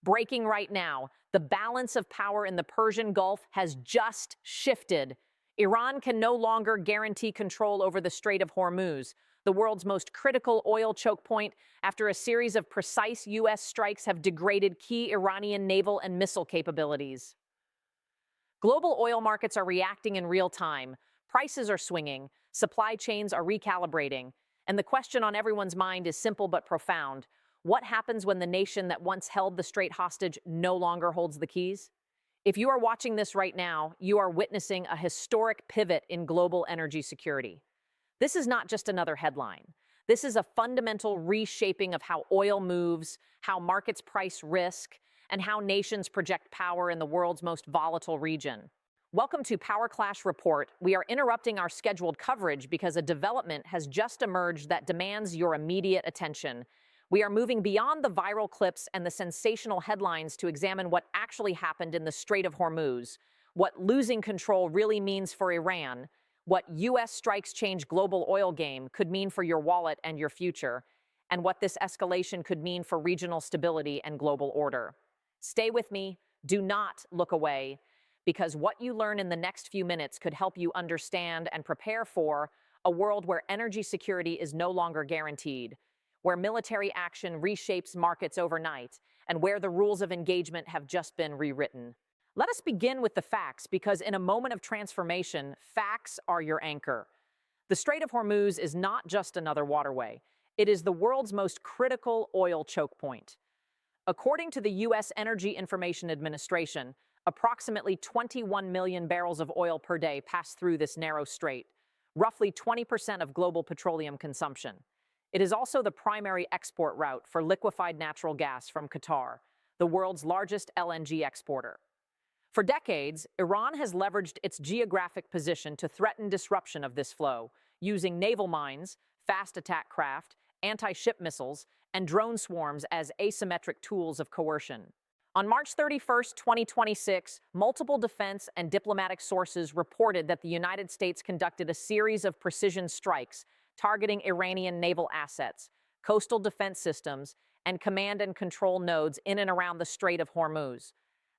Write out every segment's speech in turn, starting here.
Breaking right now, the balance of power in the Persian Gulf has just shifted. Iran can no longer guarantee control over the Strait of Hormuz, the world's most critical oil choke point, after a series of precise U.S. strikes have degraded key Iranian naval and missile capabilities. Global oil markets are reacting in real time. Prices are swinging, supply chains are recalibrating, and the question on everyone's mind is simple but profound. What happens when the nation that once held the strait hostage no longer holds the keys? If you are watching this right now, you are witnessing a historic pivot in global energy security. This is not just another headline. This is a fundamental reshaping of how oil moves, how markets price risk, and how nations project power in the world's most volatile region. Welcome to Power Clash Report. We are interrupting our scheduled coverage because a development has just emerged that demands your immediate attention. We are moving beyond the viral clips and the sensational headlines to examine what actually happened in the Strait of Hormuz, what losing control really means for Iran, what U.S. strikes change global oil game could mean for your wallet and your future, and what this escalation could mean for regional stability and global order. Stay with me. Do not look away, because what you learn in the next few minutes could help you understand and prepare for a world where energy security is no longer guaranteed, where military action reshapes markets overnight, and where the rules of engagement have just been rewritten. Let us begin with the facts, because in a moment of transformation, facts are your anchor. The Strait of Hormuz is not just another waterway. It is the world's most critical oil choke point. According to the U.S. Energy Information Administration, approximately 21 million barrels of oil per day pass through this narrow strait, roughly 20% of global petroleum consumption. It is also the primary export route for liquefied natural gas from Qatar, the world's largest LNG exporter. For decades, Iran has leveraged its geographic position to threaten disruption of this flow, using naval mines, fast attack craft, anti-ship missiles, and drone swarms as asymmetric tools of coercion. On March 31, 2026, multiple defense and diplomatic sources reported that the United States conducted a series of precision strikes targeting Iranian naval assets, coastal defense systems, and command and control nodes in and around the Strait of Hormuz.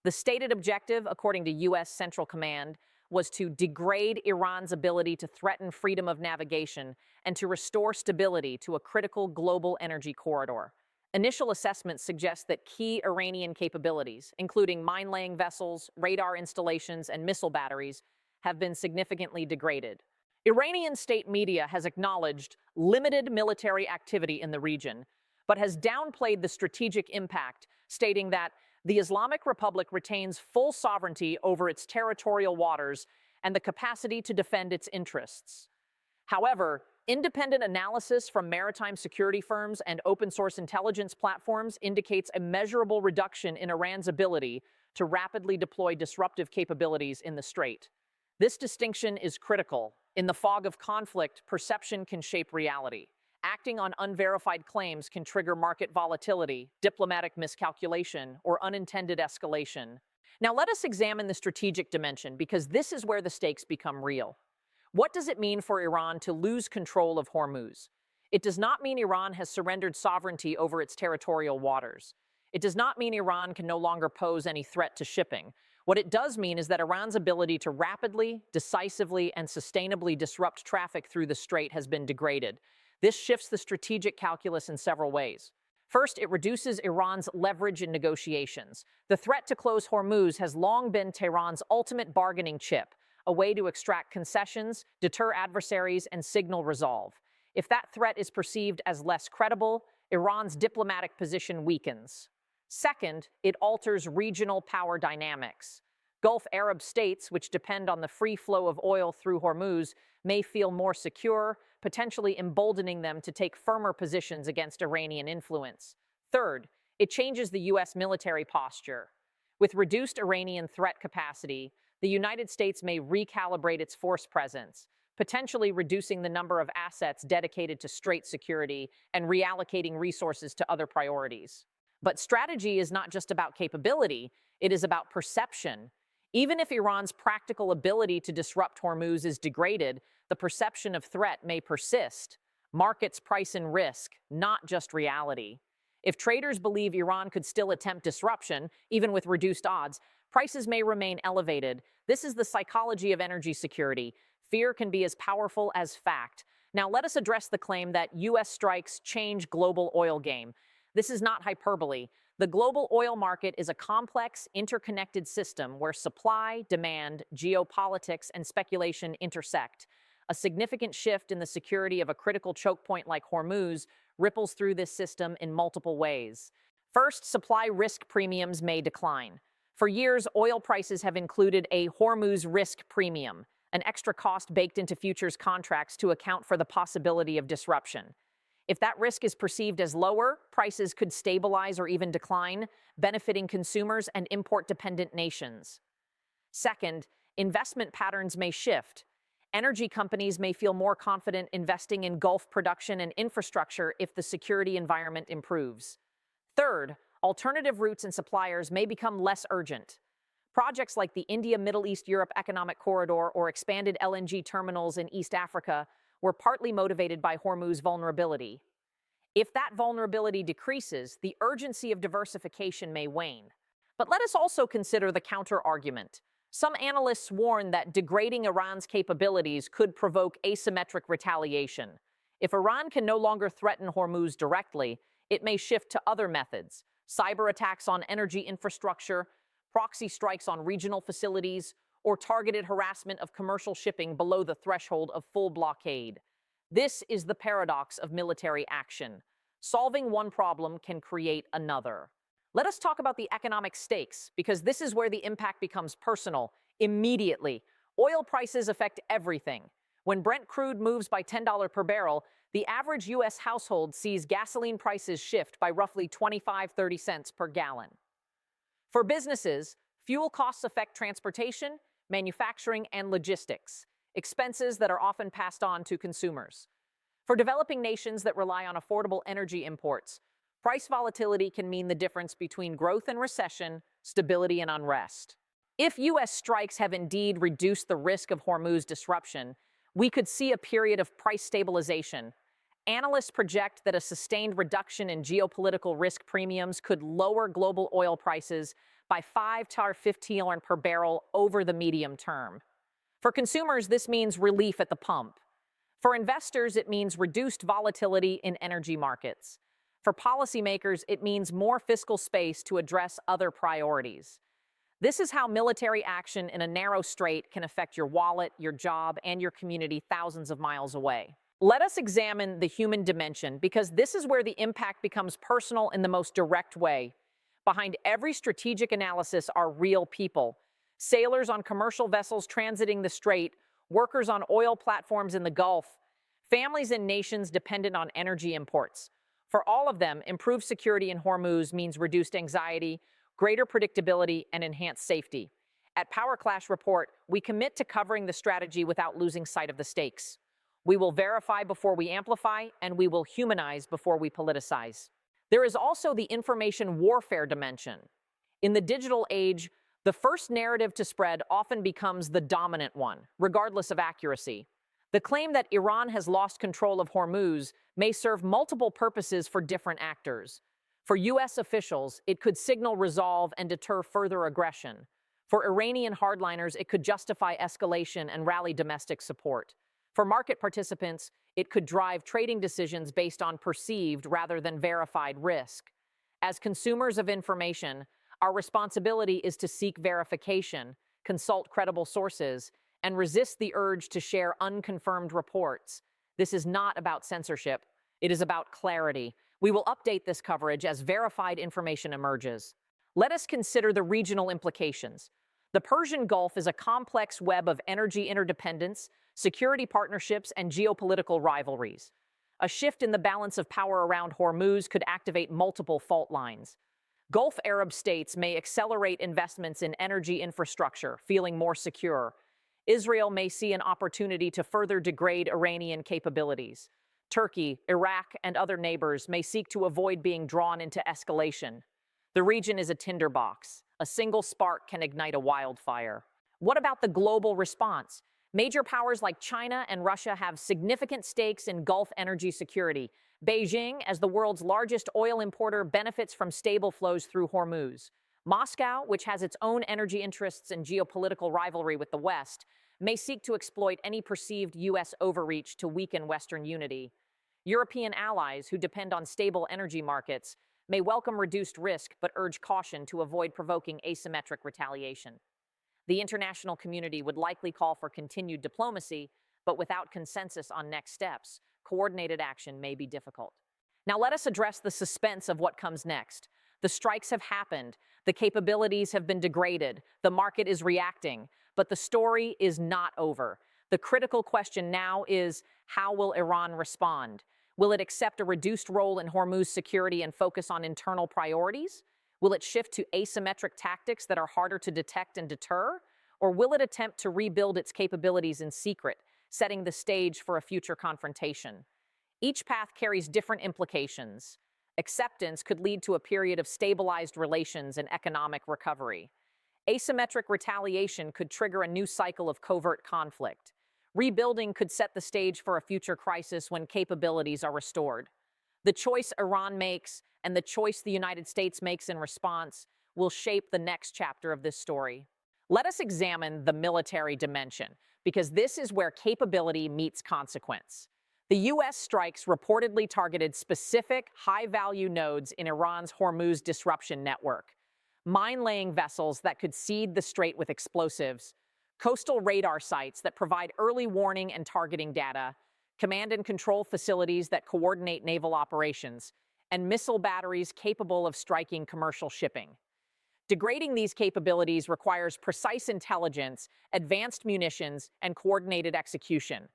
The stated objective, according to U.S. Central Command, was to degrade Iran's ability to threaten freedom of navigation and to restore stability to a critical global energy corridor. Initial assessments suggest that key Iranian capabilities, including mine-laying vessels, radar installations, and missile batteries, have been significantly degraded. Iranian state media has acknowledged limited military activity in the region, but has downplayed the strategic impact, stating that the Islamic Republic retains full sovereignty over its territorial waters and the capacity to defend its interests. However, independent analysis from maritime security firms and open-source intelligence platforms indicates a measurable reduction in Iran's ability to rapidly deploy disruptive capabilities in the strait. This distinction is critical. In the fog of conflict, perception can shape reality. Acting on unverified claims can trigger market volatility, diplomatic miscalculation, or unintended escalation. Now let us examine the strategic dimension, because this is where the stakes become real. What does it mean for Iran to lose control of Hormuz? It does not mean Iran has surrendered sovereignty over its territorial waters. It does not mean Iran can no longer pose any threat to shipping. What it does mean is that Iran's ability to rapidly, decisively, and sustainably disrupt traffic through the strait has been degraded. This shifts the strategic calculus in several ways. First, it reduces Iran's leverage in negotiations. The threat to close Hormuz has long been Tehran's ultimate bargaining chip, a way to extract concessions, deter adversaries, and signal resolve. If that threat is perceived as less credible, Iran's diplomatic position weakens. Second, it alters regional power dynamics. Gulf Arab states, which depend on the free flow of oil through Hormuz, may feel more secure, potentially emboldening them to take firmer positions against Iranian influence. Third, it changes the U.S. military posture. With reduced Iranian threat capacity, the United States may recalibrate its force presence, potentially reducing the number of assets dedicated to strait security and reallocating resources to other priorities. But strategy is not just about capability, it is about perception. Even if Iran's practical ability to disrupt Hormuz is degraded, the perception of threat may persist. Markets price in risk, not just reality. If traders believe Iran could still attempt disruption, even with reduced odds, prices may remain elevated. This is the psychology of energy security. Fear can be as powerful as fact. Now, let us address the claim that U.S. strikes change global oil game. This is not hyperbole. The global oil market is a complex, interconnected system where supply, demand, geopolitics, and speculation intersect. A significant shift in the security of a critical choke point like Hormuz ripples through this system in multiple ways. First, supply risk premiums may decline. For years, oil prices have included a Hormuz risk premium, an extra cost baked into futures contracts to account for the possibility of disruption. If that risk is perceived as lower, prices could stabilize or even decline, benefiting consumers and import-dependent nations. Second, investment patterns may shift. Energy companies may feel more confident investing in Gulf production and infrastructure if the security environment improves. Third, alternative routes and suppliers may become less urgent. Projects like the India-Middle East-Europe Economic Corridor or expanded LNG terminals in East Africa were partly motivated by Hormuz vulnerability. If that vulnerability decreases, the urgency of diversification may wane. But let us also consider the counter-argument. Some analysts warn that degrading Iran's capabilities could provoke asymmetric retaliation. If Iran can no longer threaten Hormuz directly, it may shift to other methods: cyber attacks on energy infrastructure, proxy strikes on regional facilities, or targeted harassment of commercial shipping below the threshold of full blockade. This is the paradox of military action. Solving one problem can create another. Let us talk about the economic stakes, because this is where the impact becomes personal, immediately. Oil prices affect everything. When Brent crude moves by $10 per barrel, the average U.S. household sees gasoline prices shift by roughly 25–30 cents per gallon. For businesses, fuel costs affect transportation, manufacturing, and logistics, expenses that are often passed on to consumers. For developing nations that rely on affordable energy imports, price volatility can mean the difference between growth and recession, stability and unrest. If U.S. strikes have indeed reduced the risk of Hormuz disruption, we could see a period of price stabilization. Analysts project that a sustained reduction in geopolitical risk premiums could lower global oil prices by $5 to $15 per barrel over the medium term. For consumers, this means relief at the pump. For investors, it means reduced volatility in energy markets. For policymakers, it means more fiscal space to address other priorities. This is how military action in a narrow strait can affect your wallet, your job, and your community thousands of miles away. Let us examine the human dimension, because this is where the impact becomes personal in the most direct way. Behind every strategic analysis are real people. Sailors on commercial vessels transiting the strait, workers on oil platforms in the Gulf, families in nations dependent on energy imports. For all of them, improved security in Hormuz means reduced anxiety, greater predictability, and enhanced safety. At Power Clash Report, we commit to covering the strategy without losing sight of the stakes. We will verify before we amplify, and we will humanize before we politicize. There is also the information warfare dimension. In the digital age, the first narrative to spread often becomes the dominant one, regardless of accuracy. The claim that Iran has lost control of Hormuz may serve multiple purposes for different actors. For U.S. officials, it could signal resolve and deter further aggression. For Iranian hardliners, it could justify escalation and rally domestic support. For market participants, it could drive trading decisions based on perceived rather than verified risk. As consumers of information, our responsibility is to seek verification, consult credible sources, and resist the urge to share unconfirmed reports. This is not about censorship. It is about clarity. We will update this coverage as verified information emerges. Let us consider the regional implications. The Persian Gulf is a complex web of energy interdependence, security partnerships, and geopolitical rivalries. A shift in the balance of power around Hormuz could activate multiple fault lines. Gulf Arab states may accelerate investments in energy infrastructure, feeling more secure. Israel may see an opportunity to further degrade Iranian capabilities. Turkey, Iraq, and other neighbors may seek to avoid being drawn into escalation. The region is a tinderbox. A single spark can ignite a wildfire. What about the global response? Major powers like China and Russia have significant stakes in Gulf energy security. Beijing, as the world's largest oil importer, benefits from stable flows through Hormuz. Moscow, which has its own energy interests and geopolitical rivalry with the West, may seek to exploit any perceived U.S. overreach to weaken Western unity. European allies, who depend on stable energy markets, may welcome reduced risk but urge caution to avoid provoking asymmetric retaliation. The international community would likely call for continued diplomacy, but without consensus on next steps, coordinated action may be difficult. Now let us address the suspense of what comes next. The strikes have happened, the capabilities have been degraded, the market is reacting, but the story is not over. The critical question now is, how will Iran respond? Will it accept a reduced role in Hormuz security and focus on internal priorities? Will it shift to asymmetric tactics that are harder to detect and deter? Or will it attempt to rebuild its capabilities in secret, setting the stage for a future confrontation? Each path carries different implications. Acceptance could lead to a period of stabilized relations and economic recovery. Asymmetric retaliation could trigger a new cycle of covert conflict. Rebuilding could set the stage for a future crisis when capabilities are restored. The choice Iran makes and the choice the United States makes in response will shape the next chapter of this story. Let us examine the military dimension, because this is where capability meets consequence. The U.S. strikes reportedly targeted specific high-value nodes in Iran's Hormuz disruption network. Mine-laying vessels that could seed the strait with explosives, coastal radar sites that provide early warning and targeting data, command and control facilities that coordinate naval operations, and missile batteries capable of striking commercial shipping. Degrading these capabilities requires precise intelligence, advanced munitions, and coordinated execution.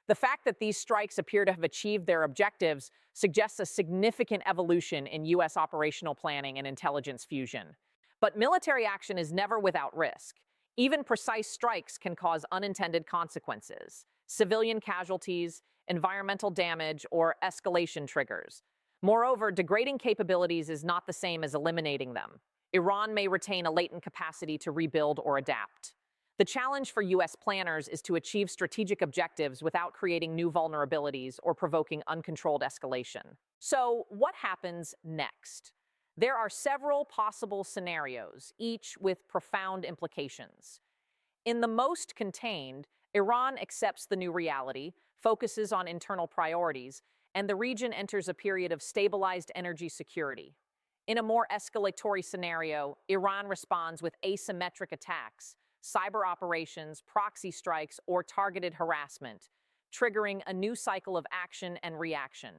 The fact that these strikes appear to have achieved their objectives suggests a significant evolution in U.S. operational planning and intelligence fusion. But military action is never without risk. Even precise strikes can cause unintended consequences: civilian casualties, environmental damage, or escalation triggers. Moreover, degrading capabilities is not the same as eliminating them. Iran may retain a latent capacity to rebuild or adapt. The challenge for U.S. planners is to achieve strategic objectives without creating new vulnerabilities or provoking uncontrolled escalation. So, what happens next? There are several possible scenarios, each with profound implications. In the most contained, Iran accepts the new reality, focuses on internal priorities, and the region enters a period of stabilized energy security. In a more escalatory scenario, Iran responds with asymmetric attacks, cyber operations, proxy strikes, or targeted harassment, triggering a new cycle of action and reaction.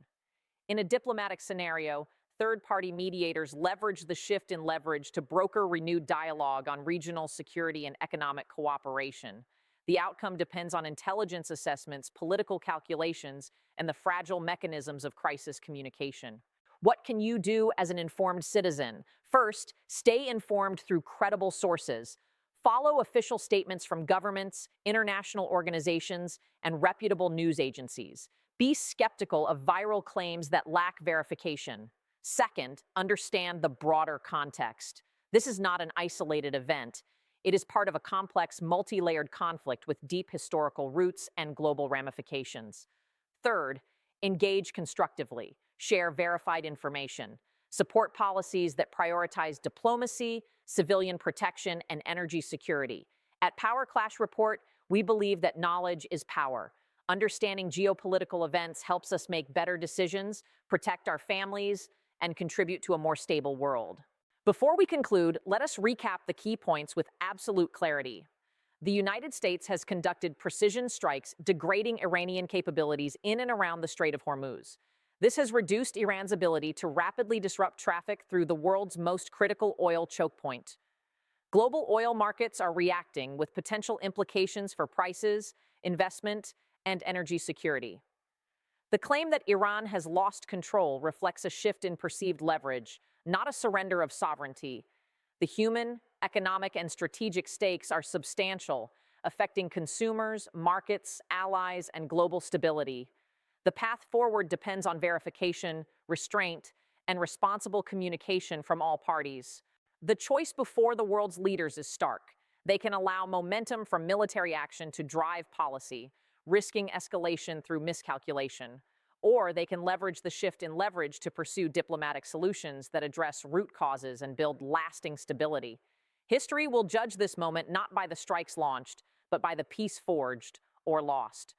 In a diplomatic scenario, third-party mediators leverage the shift in leverage to broker renewed dialogue on regional security and economic cooperation. The outcome depends on intelligence assessments, political calculations, and the fragile mechanisms of crisis communication. What can you do as an informed citizen? First, stay informed through credible sources. Follow official statements from governments, international organizations, and reputable news agencies. Be skeptical of viral claims that lack verification. Second, understand the broader context. This is not an isolated event. It is part of a complex, multi-layered conflict with deep historical roots and global ramifications. Third, engage constructively. Share verified information. Support policies that prioritize diplomacy, civilian protection, and energy security. At Power Clash Report, we believe that knowledge is power. Understanding geopolitical events helps us make better decisions, protect our families, and contribute to a more stable world. Before we conclude, let us recap the key points with absolute clarity. The United States has conducted precision strikes degrading Iranian capabilities in and around the Strait of Hormuz. This has reduced Iran's ability to rapidly disrupt traffic through the world's most critical oil choke point. Global oil markets are reacting with potential implications for prices, investment, and energy security. The claim that Iran has lost control reflects a shift in perceived leverage, not a surrender of sovereignty. The human, economic, and strategic stakes are substantial, affecting consumers, markets, allies, and global stability. The path forward depends on verification, restraint, and responsible communication from all parties. The choice before the world's leaders is stark. They can allow momentum from military action to drive policy, risking escalation through miscalculation, or they can leverage the shift in leverage to pursue diplomatic solutions that address root causes and build lasting stability. History will judge this moment not by the strikes launched, but by the peace forged or lost.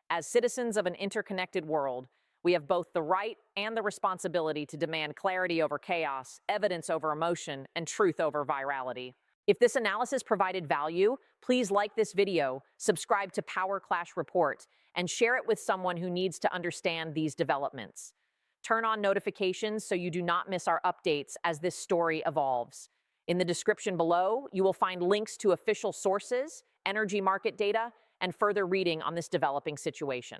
As citizens of an interconnected world, we have both the right and the responsibility to demand clarity over chaos, evidence over emotion, and truth over virality. If this analysis provided value, please like this video, subscribe to Power Clash Report, and share it with someone who needs to understand these developments. Turn on notifications so you do not miss our updates as this story evolves. In the description below, you will find links to official sources, energy market data, and further reading on this developing situation.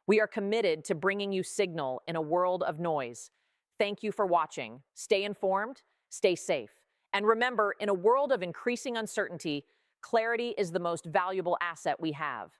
We are committed to bringing you signal in a world of noise. Thank you for watching. Stay informed, stay safe. And remember, in a world of increasing uncertainty, clarity is the most valuable asset we have.